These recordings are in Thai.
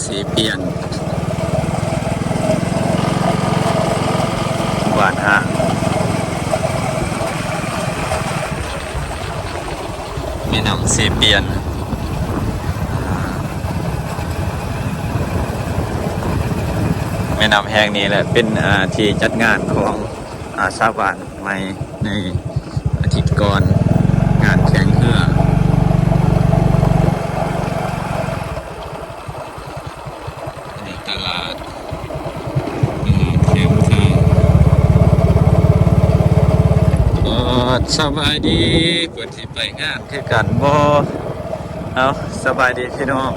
สีเปลี่ยนหวานฮะแม่น้ำสีเปลี่ยนแม่น้ำแห่งนี้แหละเป็นที่จัดงานของชาวบ้านใหม่ในอาทิตย์ก่อนงานแข่งเรือในตลาดแข่งเรือสบายดีเปิดที่ไปงานคือกันบ่เอาสบายดีพี่น้อง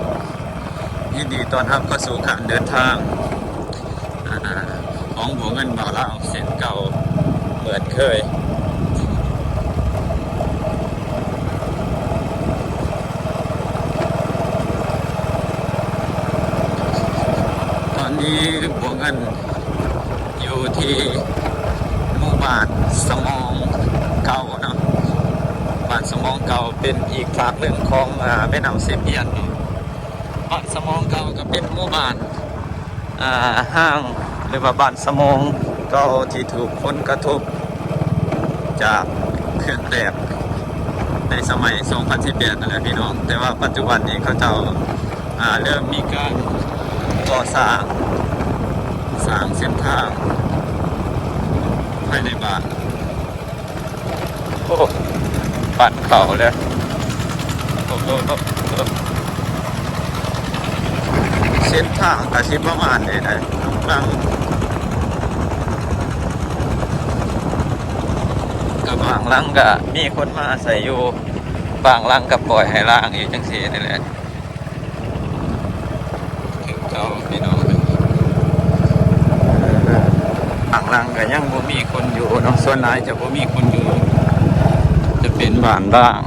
ยินดีต้อนรับเข้าสู่การเดินทางของหัวเงินบ่าวลาวเส้นเก่าเหมือนเคยตอนนี้หัวเงินอยู่ที่หมู่บ้านสมองเก่าเนาะบ้านสมองเก่าเป็นอีกฝากหนึ่งของแม่น้ำเซเปียนบ้านสมองเก่าก็เป็นหมู่บ้านห้างหรือว่าบ้านสมองเก่าที่ถูกผลกระทบจากเครื่องแตกในสมัย 2018 นั่นแหละพี่น้องแต่ว่าปัจจุบันนี้เขาเจ้าเริ่มมีการก่อสร้างเส้นทางภายในบ้านโอ้บ้านเขาเลยโอ้เส้นทางกระชิบประมาณนี้นะบางกับบางหลังก็มีคนมาอาศัยอยู่บางหลังก็ปล่อยให้ล่างอีกจังสีนี่แหละถึงเจ้าพี่น้องบางหลังก็ยังบ่มีคนอยู่เนาะส่วนหลายจะบ่มีคนอยู่จะเป็นบ้านบ้าง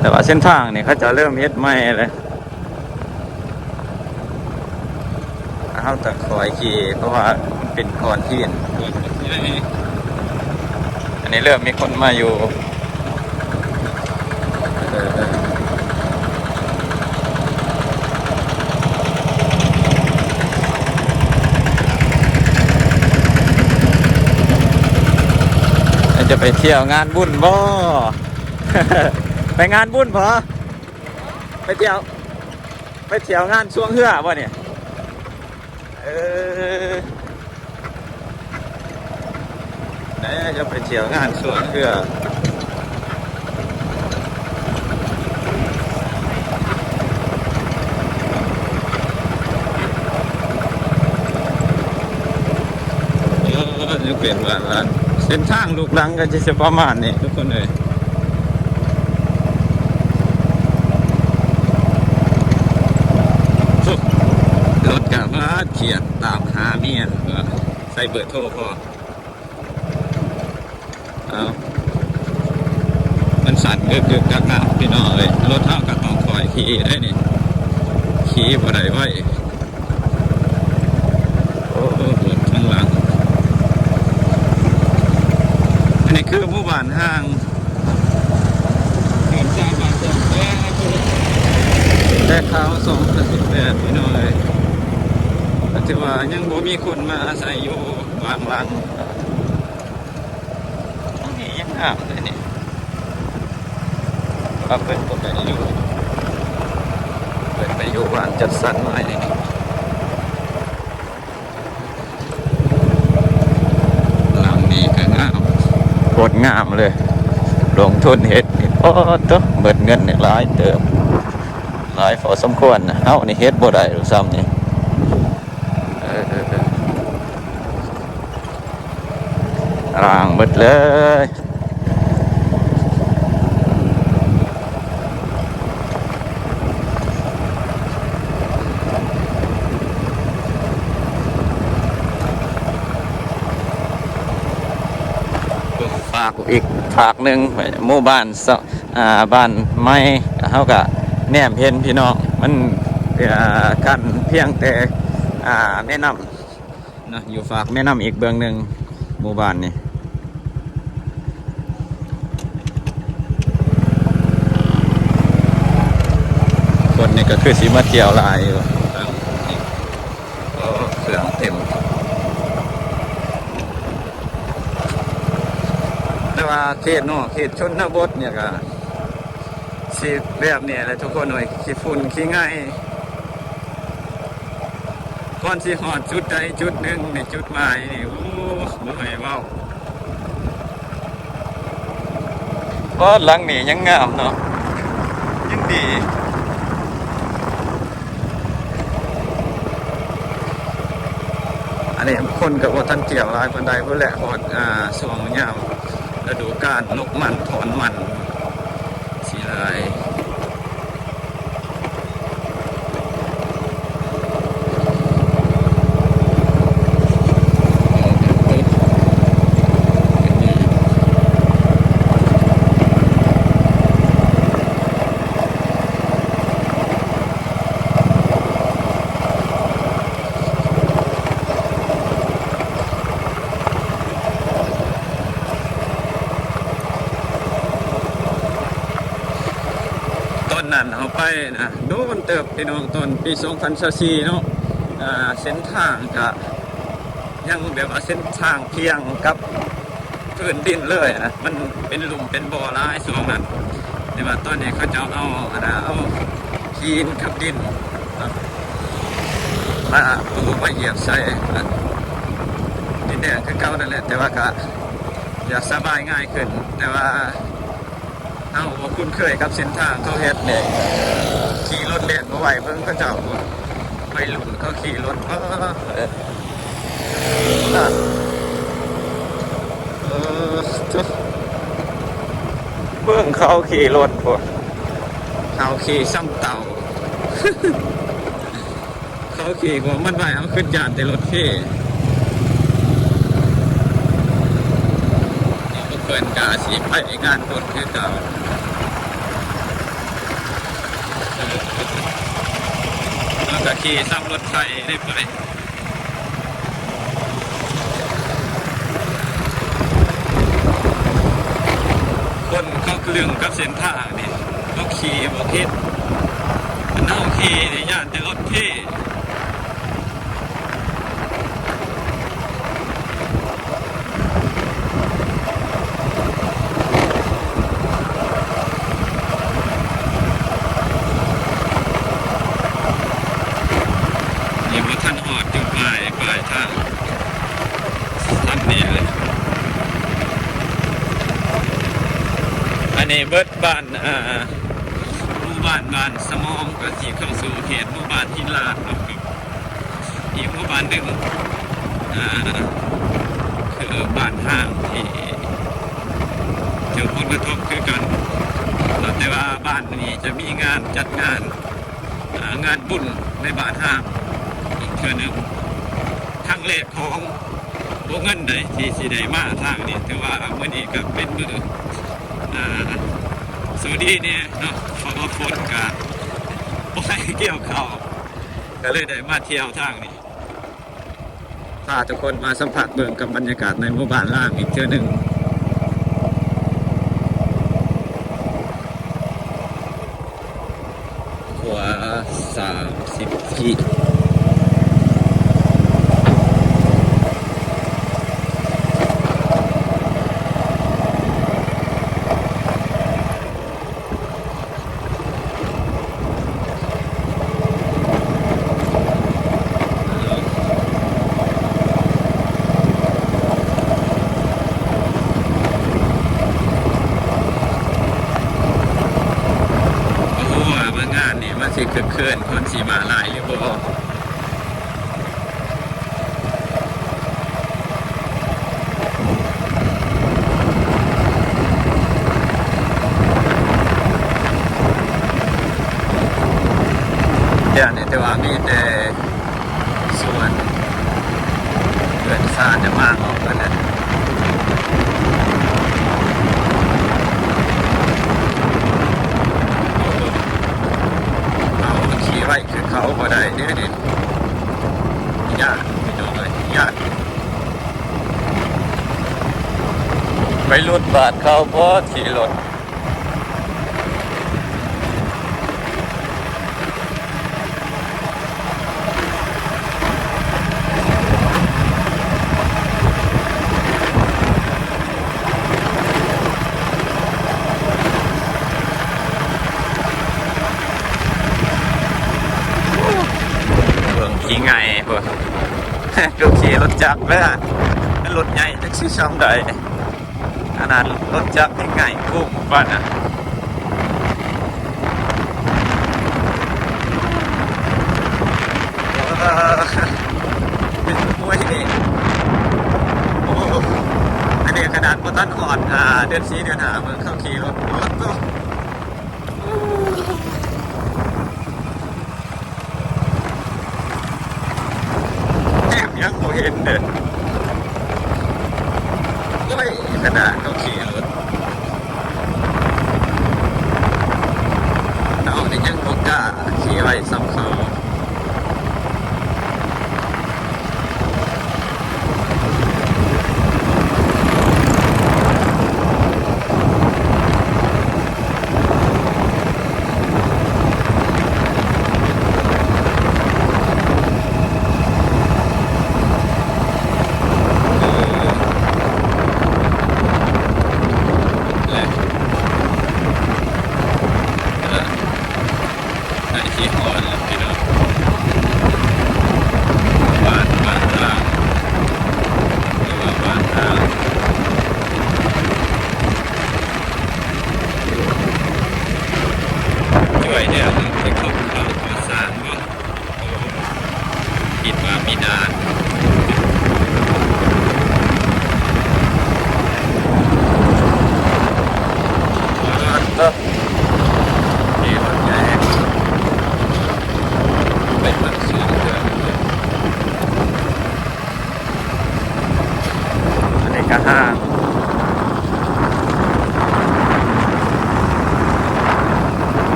แต่ว่าเส้นทางนี่เขาจะเริ่มเฮ็ดใหม่เลยเขาตะคอยขี่เพราะว่าเป็นก้อนหินอันนี้เริ่มมีคนมาอยู่จะไปเที่ยวงานบุญบ่ ไปงานบุญพอไปเที่ยวงานช่วงเฮือบ่เนี่ยไหนจะไปเที่ยวงานช่วงเฮือจะเปลี่ยนว่าเส้นทางลูกหลังก็จะประมาณนี้ทุกคนเลยรถกระบะเขียนตามหาเมียใส่เบอร์โทรพอเอามันสั่นเกือบกักพี่น้องเลยรถเท่ากับต้องคอยขี่ได้นี่ขี่บ่ได้ไว้โอ้รถข้างหลังอันนี้คือหมู่บ้านห้างเห็นชาวบ้านแต่เขา2018พี่น้องเลยถือว่ายังบ่มีคนมาอาศัยอยู่บางหลังนี่ยังงามเลยนี่ว่าเปิดก็ไปอยู่บ้านจัดสรรไว้นี่หลังนี้ก็งามโคตรงามเลยลงทุนเฮ็ดโอ้ตัวเบิดเงินเนี่ยหลายเติมหลายพอสมควรนะเอ้านี่เฮ็ดบ่ได้หรือซ้ำนี่ร่างเบิดเลยฝากอีกฝากหนึ่งหมู่บ้านบ้านไม้เขาก็แนมเห็นพี่น้องมันกันเพียงแต่แม่น้ำนะอยู่ฝากแม่น้ำอีกเบื้องหนึ่งหมู่บ้านนี่ฝ คนนี่ก็คือสีมาเที่ยวหลายอยู่โอ้เครื่องเต็มแต่ว่าเขตนอกเขตชนบทเนี่ยก็สิแบบเนี่ยแหละทุกคนหน่อยขี้ฝุ่นขี้ง่ายก่อนสิหอดจุดใดจุดหนึ่งในจุดหมายนี่โอ้บ่ให้เว้าก็หลังนี่ยังงามเนาะยังดีอันนี้คนกับว่าท่านเกี่ยวหลายคนใดเพื่อแหละหอดช่วงยามฤดูกาลนกมันถอนมันสีลายต้นนั้นเอาไปนะโดนเติบพี่น้องต้นปี2024เนาะเส้นทางจะยังแบบว่าเส้นทางเพียงกับพื้นดินเลยนะมันเป็นหลุมเป็นบ่อร้ายส่วนนั้นแต่ว่าตอนนี้เขาจะเอาหินกับดินมาเหยียบใส่ดินแดงคือเก่านั่นแหละแต่ว่าก็อยากสบายง่ายขึ้นแต่ว่าเอาว่าคุ้นเคยกับเส้นทางเขาเฮ็ดเนี่ยขี่รถเล่นมาไหวเพิ่งเขาเจ้าไปหลุนเขาขี่รถเบื้องเขาขี่รถพวกเขาขี่ซ้ำเต่า เขาขี่ของมันไหวเอาขึ้นยานแต่รถเท่นี่เพื่อนกาสีไปงานบุญคือเก่าแล้วก็ขี่ซ้ำรถไฟได้ไปคนเขาเรื่องกับเส้นทางนี่เขาขี่บอกคิดมันเอาขี่ในย่านแต่รถเท่ท่านหอดอยู่ปลายทางท่านนี่เลยอันนี้เบิดบ้านหมู่บ้านสมองก็ที่เข้าสู่เขตหมู่บ้านที่ลาดอีกหมู่บ้านหนึ่งคือบ้านห้างที่เจอผลกระทบคือกันแต่ว่าบ้านนี้จะมีงานจัดงานบุญในบ้านห้างเทื่อนึงทางเลขของพวกเงินใดที่สีใดมาทางนี้ถือว่าเมื่อนี้ก็เป็นมือสุดีเนี่ยเนาะพอฝนกันไปเกี่ยวข้าวก็เลยได้มาเที่ยวทางนี้พาทุกคนมาสัมผัสเบิ่งกับบรรยากาศในหมู่บ้านล่างอีกเทื่อนึงขวา30 ฟีตสิเคลื่อนคนสีมาลายหรือบ่เดี๋ยวนี้แต่ว่ามีแต่ส่วนเกิดซาจะมากออกกันนะไว้คือเขาพอได้เดี๋ยวนี้ญาติพี่น้องเลยญาติไปรถบาดเขาเพราะขี่รถ ก็ขี่รถจักรแล้วรถใหญ่จักสิช่องใดขนาดรถจักรยังไงกุ้งป่ะนะเป็นมวยนี่โอ้อันนี้ขนาดพอต้นอ่อนเดือน4เดือน5เมืองเข้าขี่รถก็แทบยังไม่เห็นเด้อโอ้ยขนาดเขาขี่รถเอาในยังบกล้าขี่ไว้ซ้ำเขาไอ้ที่หอนพี่น้องบ้านทางหรือว่าบ้านทางช่วยเนี่ยไปเข้าเขาก่อสร้างเนาะคิดว่ามีนานก็นี่รถใหญ่เป็นมันสูงเกินอันนี้ก็ห้าง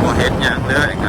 บ่เห็นอย่างเลยไง